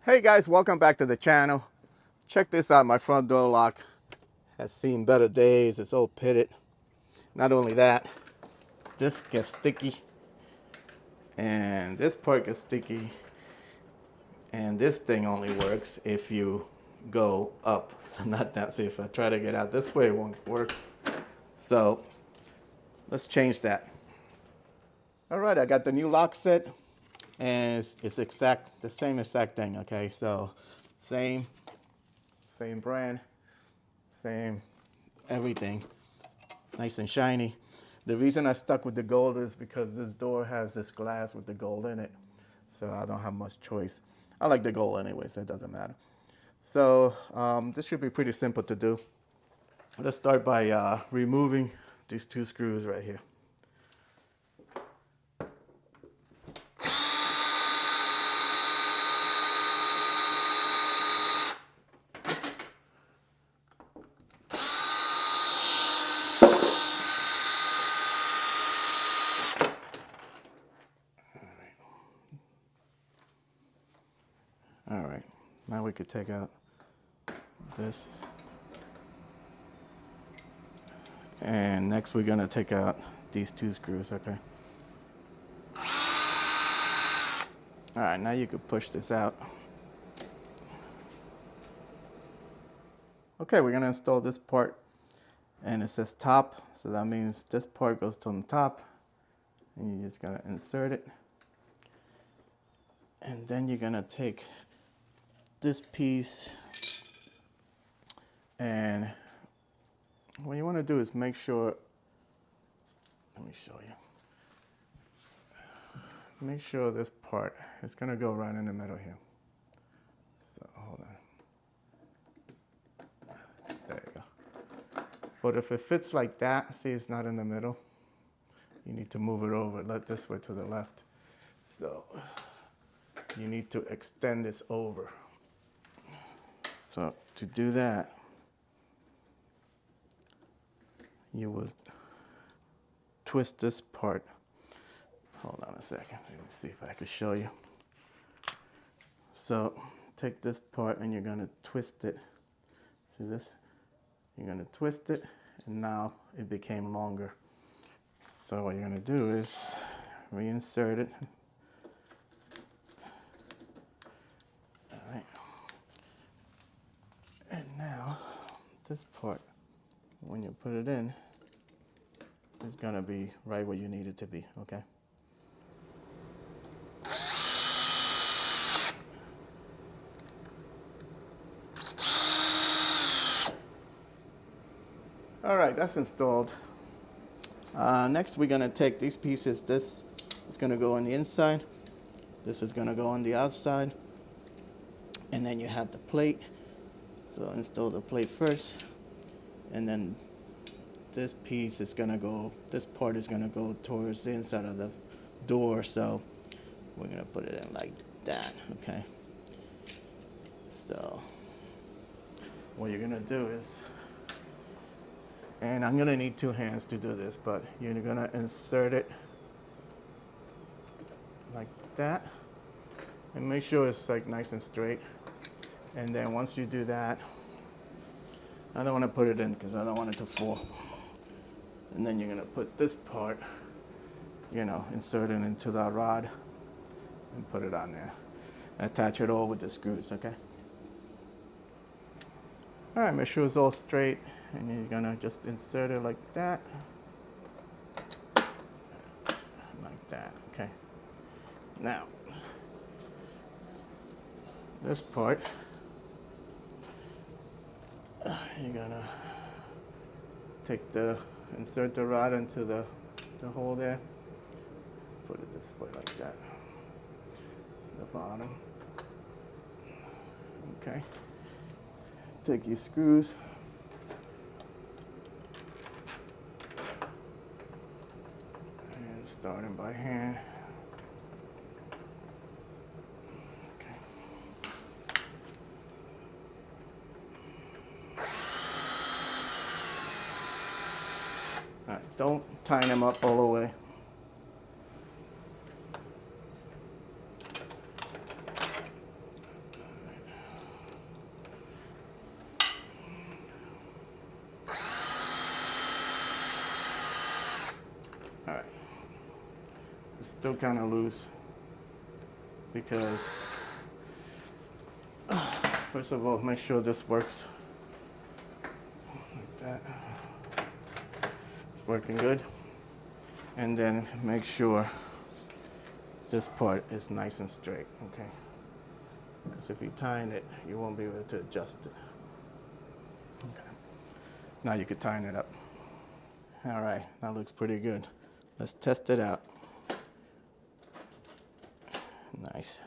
Hey guys, welcome back to the channel. Check this out, my front door lock has seen better days. It's all pitted. Not only that, this gets sticky and this part gets sticky, and this thing only works if you go up, so not that. So if I try to get out this way, it won't work. So let's change that. All right, I got the new lock set, and it's the same exact thing. Okay, so same brand, same everything, nice and shiny. The reason I stuck with the gold is because this door has this glass with the gold in it, so I don't have much choice. I like the gold anyway, so it doesn't matter. So this should be pretty simple to do. Let's start by removing these two screws right here. All right, now we could take out this. And next we're gonna take out these two screws, okay? All right, now you could push this out. Okay, we're gonna install this part, and it says top, so that means this part goes to the top, and you're just gonna insert it. And then you're gonna take this piece, and what you want to do is make sure, let me show you. Make sure this part is going to go right in the middle here. So hold on. There you go. But if it fits like that, see it's not in the middle, you need to move it over, let this way to the left. So you need to extend this over. So to do that, you will twist this part. Hold on a second. Let me see if I can show you. So take this part and you're going to twist it. See this? You're going to twist it, and now it became longer. So what you're going to do is reinsert it. All right. And now this part, when you put it in, it's gonna be right where you need it to be, okay? All right, that's installed. Next, we're gonna take these pieces. This is gonna go on the inside. This is gonna go on the outside. And then you have the plate. So install the plate first. And then this piece is gonna go, this part is gonna go towards the inside of the door, so we're gonna put it in like that, okay? So what you're gonna do is, and I'm gonna need two hands to do this, but you're gonna insert it like that, and make sure it's like nice and straight. And then once you do that, I don't want to put it in because I don't want it to fall. And then you're going to put this part, insert it into that rod and put it on there. Attach it all with the screws, okay? All right, make sure it's all straight, and you're going to just insert it like that. Like that, okay? Now, this part, you're going to insert the rod into the hole there. Let's put it this way like that. The bottom. Okay. Take your screws. And starting by hand. Okay. All right, don't tie them up all the way. still kind of loose because, first of all, make sure this works like that. It's working good. And then make sure this part is nice and straight, okay? Because if you tighten it, you won't be able to adjust it. Okay. Now you can tighten it up. All right, that looks pretty good. Let's test it out. Nice.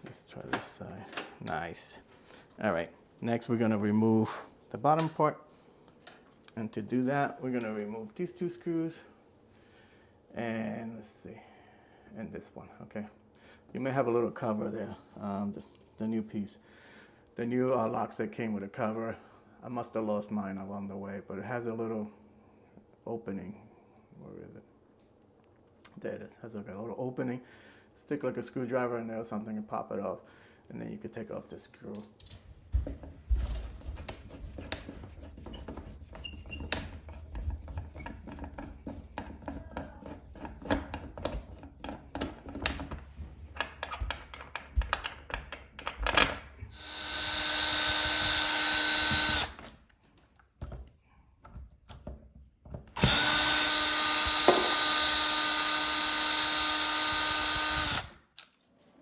Let's try this side. Nice. All right, next we're gonna remove the bottom part. And to do that, we're gonna remove these two screws. And let's see, and this one, okay? You may have a little cover there, the new piece. The new locks that came with a cover, I must have lost mine along the way, but it has a little opening. Where is it? There it is. It has like a little opening. Stick like a screwdriver in there or something and pop it off. And then you can take off the screw.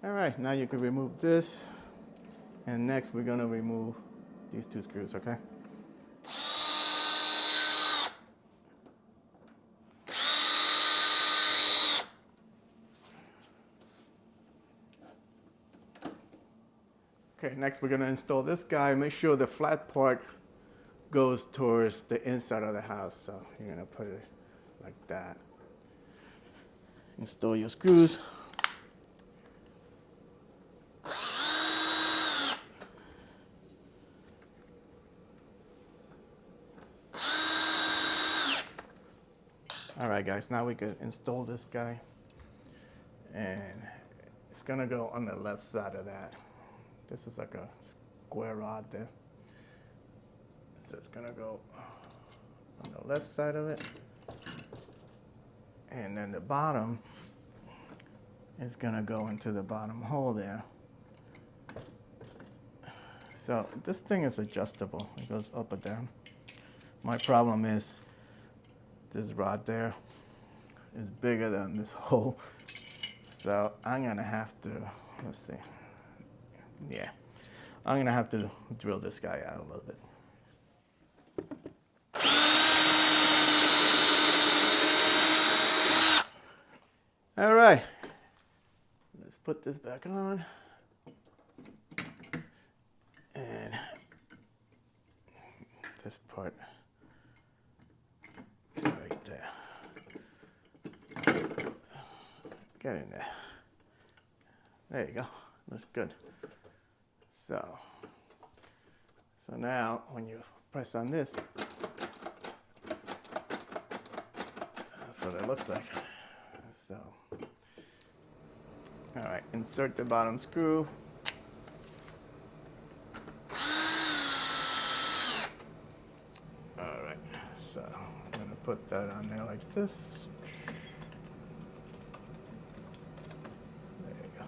All right, now you can remove this. And next we're gonna remove these two screws, okay? Okay, next we're gonna install this guy. Make sure the flat part goes towards the inside of the house. So you're gonna put it like that. Install your screws. All right, guys, now we can install this guy. And it's gonna go on the left side of that. This is like a square rod there. So it's gonna go on the left side of it. And then the bottom is gonna go into the bottom hole there. So this thing is adjustable. It goes up or down. My problem is this rod there is bigger than this hole. So I'm gonna have to, let's see. Yeah, I'm gonna have to drill this guy out a little bit. All right, let's put this back on. And this part right there. Get in there. There you go, looks good. So now when you press on this, that's what it looks like. So, all right, insert the bottom screw. All right, so I'm gonna put that on there like this. There you go.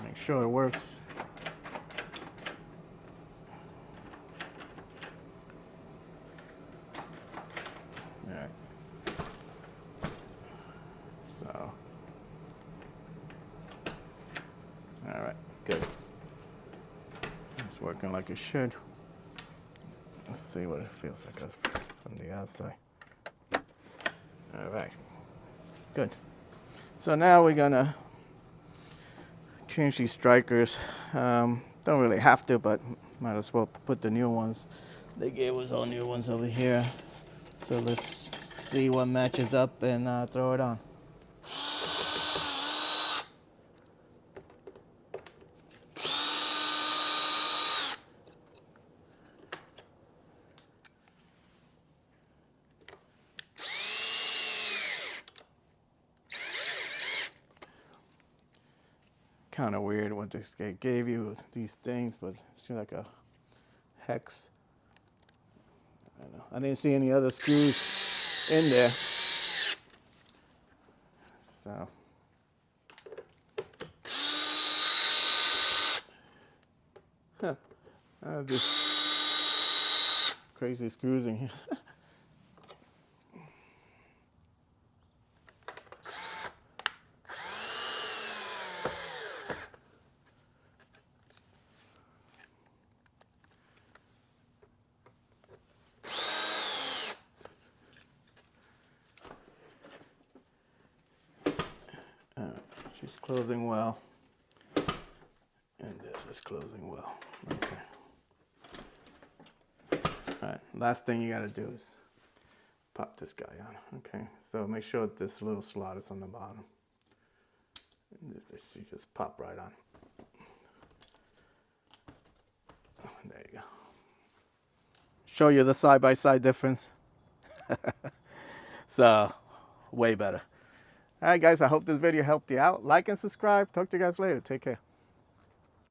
Make sure it works. All right. So, all right, good. It's working like it should. Let's see what it feels like from the outside. All right, good. So now we're gonna change these strikers. Don't really have to, but might as well put the new ones. They gave us all new ones over here. So let's see what matches up and throw it on. Kind of weird what this guy gave you with these things, but it seems like a hex. I don't know. I didn't see any other screws in there. So. Huh. I have these crazy screws in here. She's closing well, and this is closing well. Okay. All right, last thing you gotta do is pop this guy on. Okay, so make sure this little slot is on the bottom. And this you just pop right on. Oh, there you go. Show you the side-by-side difference. So, way better. All right, guys, I hope this video helped you out. Like and subscribe. Talk to you guys later. Take care.